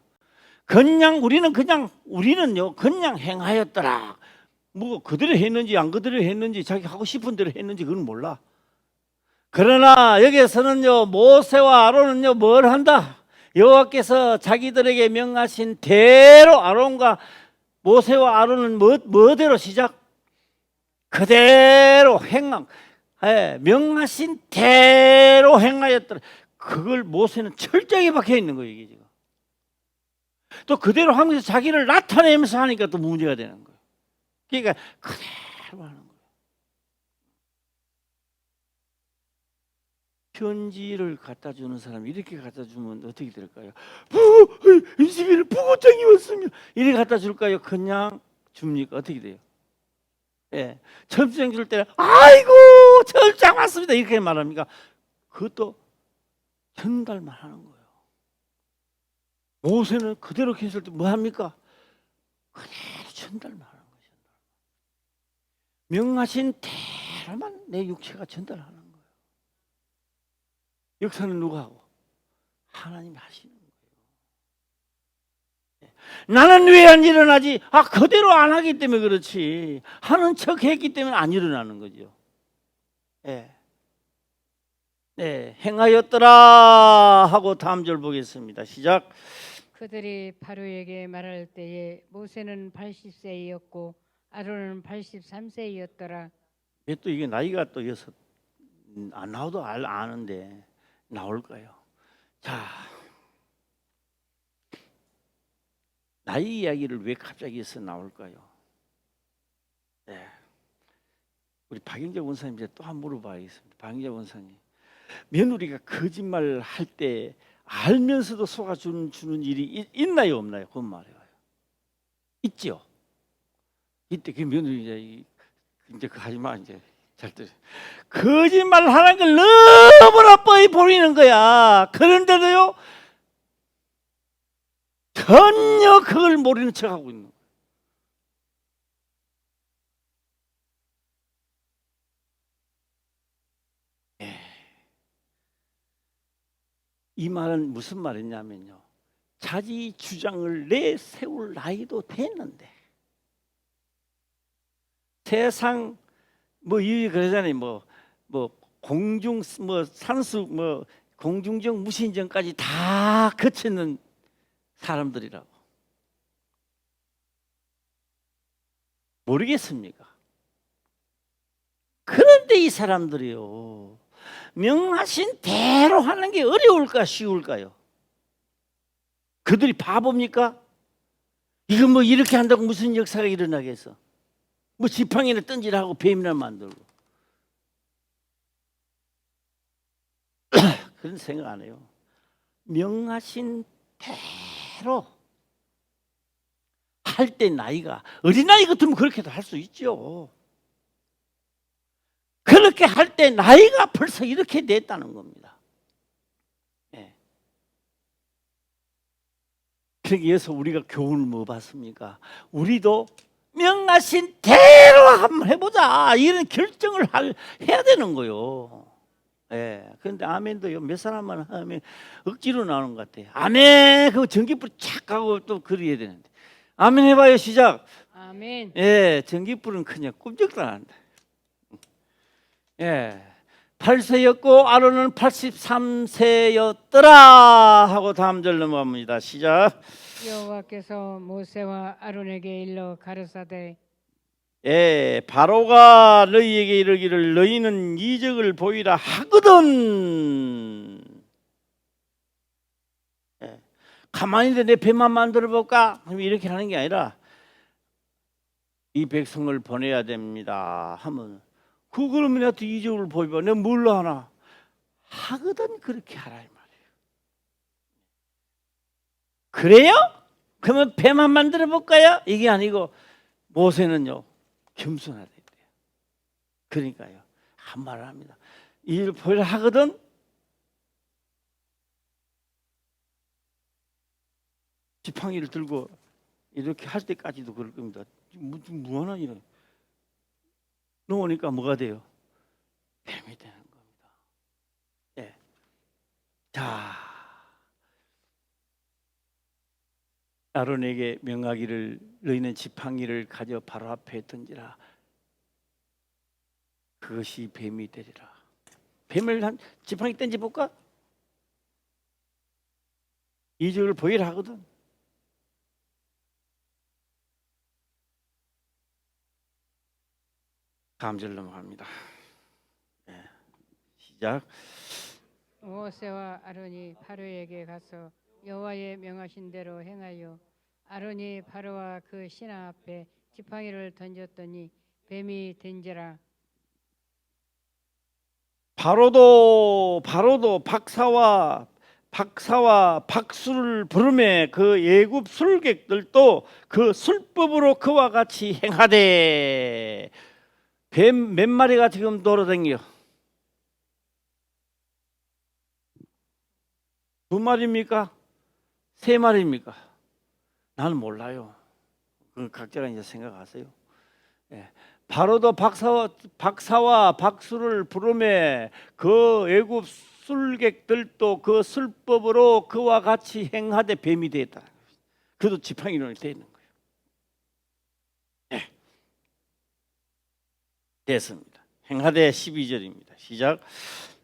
우리는요 그냥 행하였더라. 뭐 그대로 했는지 안 그대로 했는지 자기 하고 싶은 대로 했는지 그건 몰라. 그러나 여기에서는요 모세와 아론은요 뭘 한다? 여호와께서 자기들에게 명하신 대로 아론과 모세와 아론은 뭐대로 시작? 그대로 명하신 대로 행하였더라. 그걸 모세는 철저하게 박혀 있는 거예요 이게 지금. 또 그대로 하면서 자기를 나타내면서 하니까 또 문제가 되는 거예요. 그러니까 그대로 하는 거예요. 편지를 갖다 주는 사람이 이렇게 갖다 주면 어떻게 될까요? 이 집에는 부고장이 왔습니다. 이렇게 갖다 줄까요? 그냥 줍니까? 어떻게 돼요? 예, 점장 줄 때는 아이고 점장 왔습니다 이렇게 말합니까? 그것도 전달만 하는 거예요. 모세는 그대로 했을 때 뭐 합니까? 그대로 전달만 하는 거예요. 명하신 대로만 내 육체가 전달하는 거예요. 역사는 누가 하고? 하나님이 하시는 거예요. 나는 왜 안 일어나지? 그대로 안 하기 때문에 그렇지. 하는 척 했기 때문에 안 일어나는 거죠. 예. 네, 행하였더라 하고 다음 절 보겠습니다. 시작. 그들이 바로에게 말할 때에 모세는 80세이었고 아론은 83세이었더라. 왜 또 이게 나이가 또 여섯 안 나와도 아는데 나올까요? 자, 나이 이야기를 왜 갑자기 해서 나올까요? 네. 우리 박영재 원사님 또 한 번 물어봐야겠습니다. 박영재 원사님, 며느리가 거짓말 할 때 알면서도 속아주는 일이 있나요, 없나요? 그건 말해요. 있죠. 이때 그 며느리 이제 그 하지 마 이제 잘 들어. 거짓말 하는 걸 너무나 뻔히 보이는 거야. 그런데도요 전혀 그걸 모르는 척하고 있는 거야. 이 말은 무슨 말이냐면요, 자기 주장을 내세울 나이도 됐는데 세상 이 그러잖아요. 공중 산수 공중적 무신정까지 다 거치는 사람들이라고. 모르겠습니까? 그런데 이 사람들이요 명하신 대로 하는 게 어려울까 쉬울까요? 그들이 바보입니까? 이거 이렇게 한다고 무슨 역사가 일어나겠어? 지팡이를 던지라고 뱀이나 만들고 그런 생각 안 해요. 명하신 대로 할 때 나이가 어린아이 같으면 그렇게도 할 수 있죠. 그렇게 할 때 나이가 벌써 이렇게 됐다는 겁니다. 예. 그래서 우리가 교훈을 뭐 받습니까? 우리도 명하신 대로 한번 해보자 이런 결정을 해야 되는 거요. 예. 그런데 아멘도요 몇 사람만 하면 억지로 나오는 것 같아요. 아멘 그 전기불 착 하고 또 그려야 되는데 아멘 해봐요. 시작. 아멘. 예, 전기불은 그냥 꿈쩍도 안 한다. 예, 8세였고 아론은 83세였더라 하고 다음 절 넘어갑니다. 시작. 여호와께서 모세와 아론에게 일러 가르사대 예, 바로가 너희에게 이르기를 너희는 이적을 보이라 하거든. 예, 가만히 있는데 내 배만 만들어 볼까? 이렇게 하는 게 아니라 이 백성을 보내야 됩니다 하면 그러면 나한테 이적을 보여봐. 내가 뭘로 하나? 하거든 그렇게 하라 이 말이에요. 그래요? 그러면 배만 만들어 볼까요? 이게 아니고 모세는요 겸손하다 했대요. 그러니까요 한 말을 합니다. 이 일을 보여라 하거든. 지팡이를 들고 이렇게 할 때까지도 그럴 겁니다. 무한한 일은 놓으니까 뭐가 돼요? 뱀이 되는 겁니다. 예. 자, 아론에게 명하기를 너희는 지팡이를 가져 바로 앞에 던지라. 그것이 뱀이 되리라. 뱀을 한 지팡이 던져 볼까? 이적을 보이라 하거든. 다음 절 넘어갑니다. 예. 시작. 모세와 아론이 바로에게 가서 여호와의 명하신 대로 행하여 아론이 바로와 그 신하 앞에 지팡이를 던졌더니 뱀이 된지라. 바로도 박사와 박수를 부르매 그 예굽 술객들도 그 술법으로 그와 같이 행하되. 뱀 몇 마리가 지금 돌아다녀? 2마리입니까? 3마리입니까? 나는 몰라요. 각자가 이제 생각하세요. 예. 바로도 박사와 박수를 부르매 그 애굽 술객들도 그 술법으로 그와 같이 행하되 뱀이 되었다. 그도 지팡이로 되어 있는 거예요. 예. 됐습니다. 행하되 12절입니다. 시작.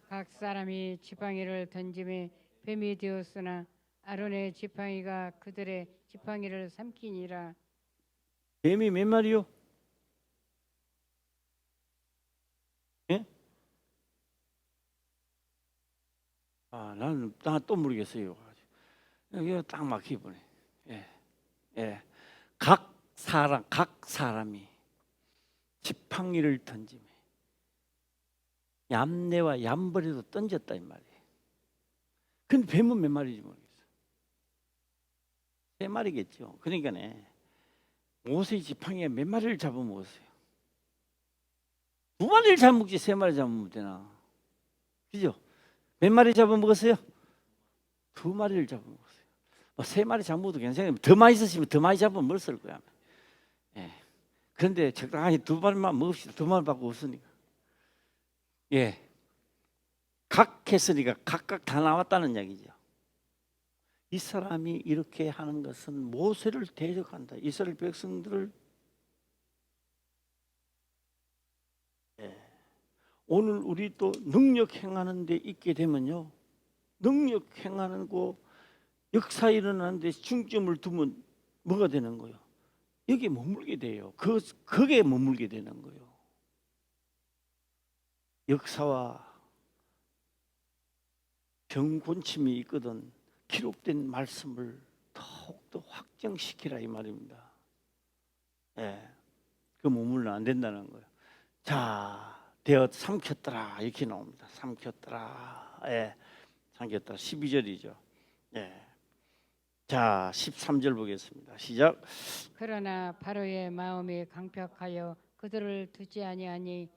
각 사람이 지팡이를 던짐에 뱀이 되었으나 아론의 지팡이가 그들의 지팡이를 삼키니라. 뱀이 몇 마리요? 예? 나는 또 모르겠어요. 여기가 딱 막히보네. 예, 예. 각 사람이 지팡이를 던지며 얌내와 얌벌이도 던졌다 이 말이에요. 근데 뱀은 몇 마리인지 모르겠어. 3마리겠죠. 그러니까네 모세의 지팡이에 몇 마리를 잡아먹었어요? 2마리를 잡아먹지 3마리 잡아먹으면 되나? 그죠? 몇 마리 잡아먹었어요? 2마리를 잡아먹었어요. 3마리 잡아먹어도 괜찮아요. 더 많이 있으시면 더 많이 잡아먹었을 거야. 예. 그런데 적당히 2마리만 먹읍시다. 2마리밖에 없으니까. 예. 각 했으니까 각각 다 나왔다는 이야기죠. 이 사람이 이렇게 하는 것은 모세를 대적한다. 이스라엘 백성들을. 오늘 우리 또 능력 행하는 데 있게 되면요, 능력 행하는 거 역사 일어나는 데 중점을 두면 뭐가 되는 거예요? 여기에 머물게 돼요. 그게 머물게 되는 거예요. 역사와 병곤침이 있거든 기록된 말씀을 더욱더 확정시키라 이 말입니다. 예, 그 머물면 안 된다는 거예요. 자, 되어 삼켰더라 이렇게 나옵니다. 삼켰더라. 예, 삼켰더라. 12절이죠. 예. 자, 13절 보겠습니다. 시작. 그러나 바로의 마음이 강팍하여 그들을 두지 아니하니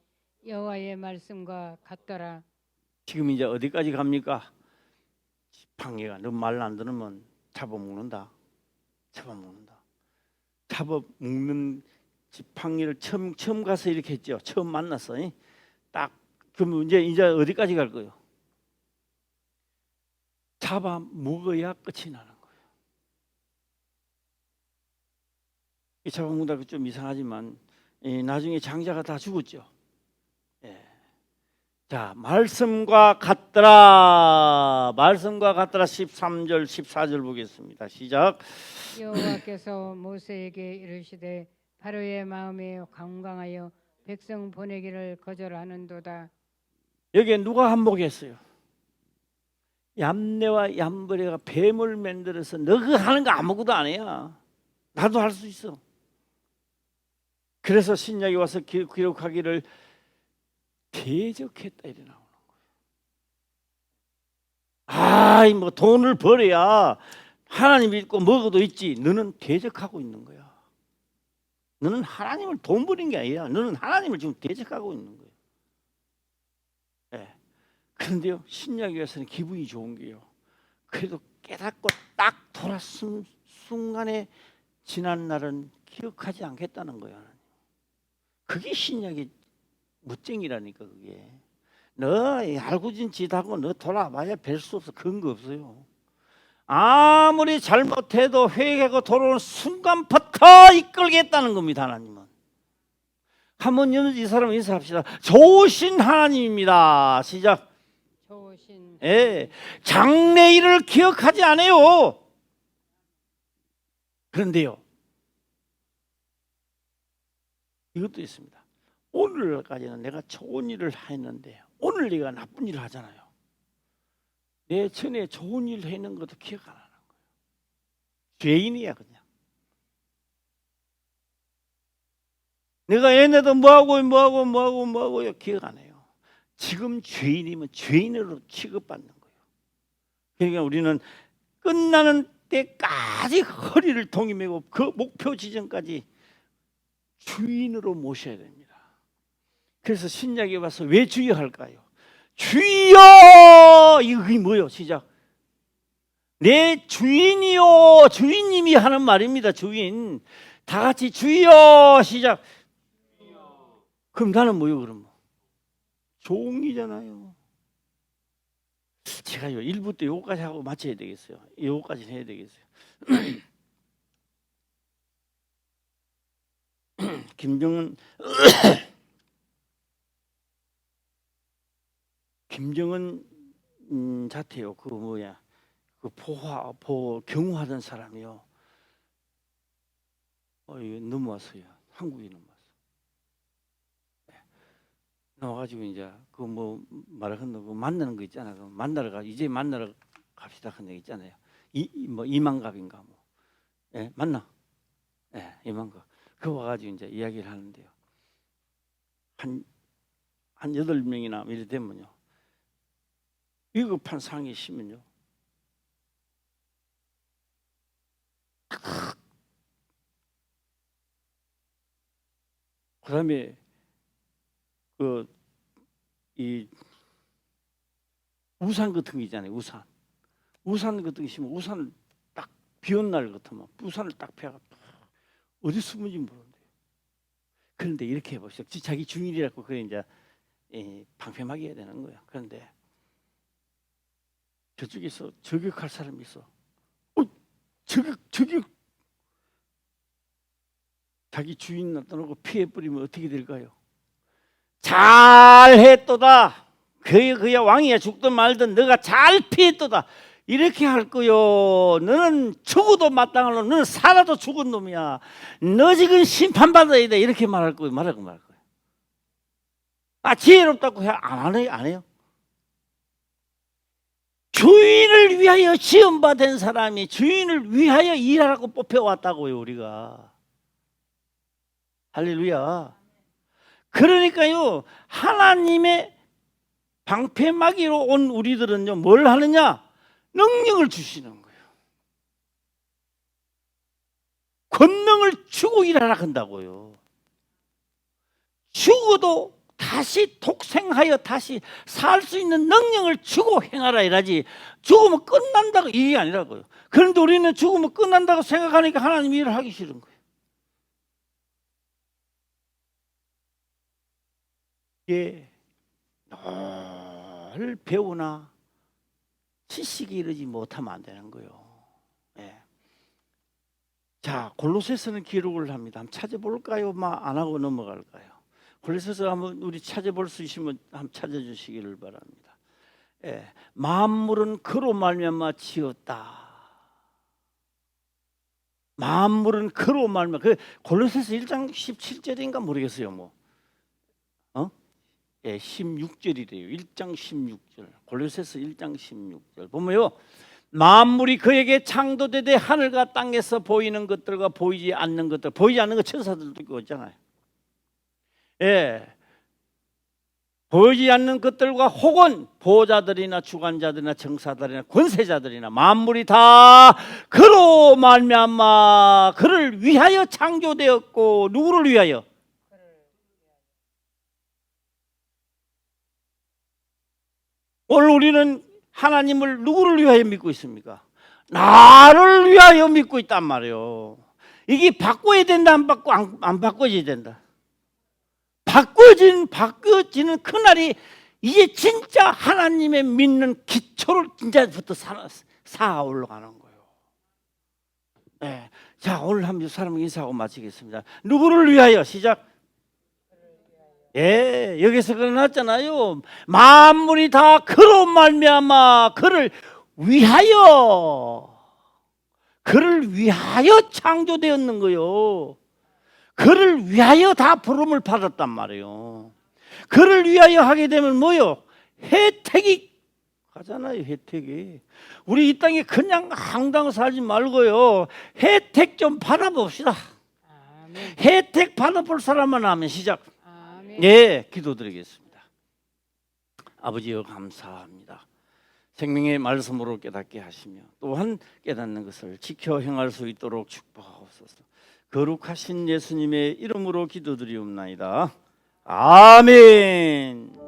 여호와의 말씀과 같더라. 지금 이제 어디까지 갑니까? 지팡이가 너 말 안 들으면 잡아먹는다. 잡아먹는 지팡이를 처음 가서 이렇게 했죠. 처음 만났어. 딱 그러면 이제 어디까지 갈 거예요? 잡아먹어야 끝이 나는 거예요. 이 잡아먹는다고 좀 이상하지만 나중에 장자가 다 죽었죠. 예. 자, 말씀과 같더라 13절 14절 보겠습니다. 시작. 여호와께서 모세에게 이르시되 바로의 마음이 강강하여 백성 보내기를 거절하는도다. 여기에 누가 한몫했어요? 얌내와 얌벌이가 뱀을 만들어서 너 그거 하는 거 아무것도 안 해요. 나도 할 수 있어. 그래서 신약에 와서 기록하기를 대적했다 이래 나오는 거예요. 뭐 돈을 벌어야 하나님 믿고 먹어도 있지. 너는 대적하고 있는 거야. 너는 하나님을 돈 버린 게 아니라 너는 하나님을 지금 대적하고 있는 거예요. 네. 그런데요, 신약에 와서는 기분이 좋은 게요, 그래도 깨닫고 딱 돌아선 순간에 지난 날은 기억하지 않겠다는 거예요. 그게 신약의 무쟁이라니까 그게. 너 알고진 짓하고 너 돌아봐야 별 수 없어. 근거 없어요. 아무리 잘못해도 회개하고 돌아오는 순간부터 이끌겠다는 겁니다. 하나님은. 한번 이 사람 인사합시다. 좋으신 하나님입니다. 시작. 좋으신 예, 장래 일을 기억하지 않아요. 그런데요, 이것도 있습니다. 오늘까지는 내가 좋은 일을 했는데 오늘 네가 나쁜 일을 하잖아요. 내 전에 좋은 일을 했는 것도 기억 안 하는 거예요. 죄인이야 그냥. 내가 얘네도 뭐하고 기억 안 해요. 지금 죄인이면 죄인으로 취급받는 거예요. 그러니까 우리는 끝나는 때까지 허리를 동이매고 그 목표 지점까지 주인으로 모셔야 됩니다. 그래서 신약에 와서 왜 주여 할까요? 주여! 이게 뭐예요? 시작. 내 주인이요. 주인님이 하는 말입니다. 주인. 다 같이 주여. 시작. 그럼 나는 뭐요? 그럼 종이잖아요. 제가요 1부 때 요거까지 하고 마쳐야 되겠어요. 요거까지 해야 되겠어요. 김정은 자태요. 그 뭐야? 그 경호하던 사람이요. 이거 넘어왔어요. 한국에 넘어왔어. 나와가지고 이제 그 뭐 말하는 거 만나는 거 있잖아. 그 이제 만나러 갑시다 하는 거 있잖아요. 뭐 이만갑인가 뭐. 예, 만나. 예, 이만갑. 그 와가지고 이제 이야기를 하는데요. 한 8명이나 이래 되면요. 위급한 상황이 있으면요. 그다음에 이 우산 같은 거 있잖아요. 우산 같은 거 있으면 우산을 딱 비온 날 같으면 우산을 딱 펴가 어디 숨은지 모르는데요. 그런데 이렇게 해보시죠. 자기 중일이라고 그래 이제 방패막이 해야 되는 거야. 그런데 저쪽에서 저격할 사람이 있어. 저격 자기 주인 나타나고 피해 뿌리면 어떻게 될까요? 잘했도다. 그야 왕이야. 죽든 말든 너가 잘 피했도다. 이렇게 할 거요. 너는 죽어도 마땅한 놈, 너는 살아도 죽은 놈이야. 너 지금 심판받아야 돼. 이렇게 말할 거예요. 말할 거예요. 지혜롭다고 안 해요? 주인을 위하여 시험받은 사람이 주인을 위하여 일하라고 뽑혀왔다고요. 우리가. 할렐루야. 그러니까요, 하나님의 방패막이로 온 우리들은요, 뭘 하느냐? 능력을 주시는 거예요. 권능을 주고 일하라 한다고요. 죽어도 다시 독생하여 다시 살 수 있는 능력을 주고 행하라 이라지, 죽으면 끝난다고 이게 아니라고요. 그런데 우리는 죽으면 끝난다고 생각하니까 하나님 일을 하기 싫은 거예요. 늘 배우나 지식이 이르지 못하면 안 되는 거예요. 예. 자, 골로새서는 기록을 합니다. 한번 찾아볼까요? 안 하고 넘어갈까요? 골로새서 한번 우리 찾아볼 수 있으면 한번 찾아주시기를 바랍니다. 예. 만물은 그로 말미암아 지었다. 만물은 그로 말미암아. 그 골로새서 1장 17절인가 모르겠어요. 뭐. 16절이래요. 1장 16절. 골로새서 1장 16절. 보면요. 만물이 그에게 창조되되 하늘과 땅에서 보이는 것들과 보이지 않는 것들. 보이지 않는 것 천사들도 있고 있잖아요. 예. 보이지 않는 것들과 혹은 보호자들이나 주관자들이나 정사들이나 권세자들이나 만물이 다 그로 말미암아 그를 위하여 창조되었고, 누구를 위하여? 오늘 우리는 하나님을 누구를 위하여 믿고 있습니까? 나를 위하여 믿고 있단 말이에요. 이게 바꿔야 된다, 안 바꿔져야 된다? 바꿔지는 그날이 이제 진짜 하나님의 믿는 기초를 진짜부터 쌓아 올라가는 거예요. 네. 자, 오늘 한번 사람 인사하고 마치겠습니다. 누구를 위하여? 시작. 예, 여기서 그려놨잖아요. 만물이 다 그로 말미암아 그를 위하여 창조되었는 거요. 그를 위하여 다 부름을 받았단 말이에요. 그를 위하여 하게 되면 뭐요? 혜택이 가잖아요. 혜택이. 우리 이 땅에 그냥 항상 살지 말고요, 혜택 좀 받아봅시다. 아멘. 혜택 받아볼 사람만 하면 시작. 아멘. 예, 기도드리겠습니다. 아버지여, 감사합니다. 생명의 말씀으로 깨닫게 하시며 또한 깨닫는 것을 지켜 행할 수 있도록 축복하옵소서. 거룩하신 예수님의 이름으로 기도드리옵나이다. 아멘.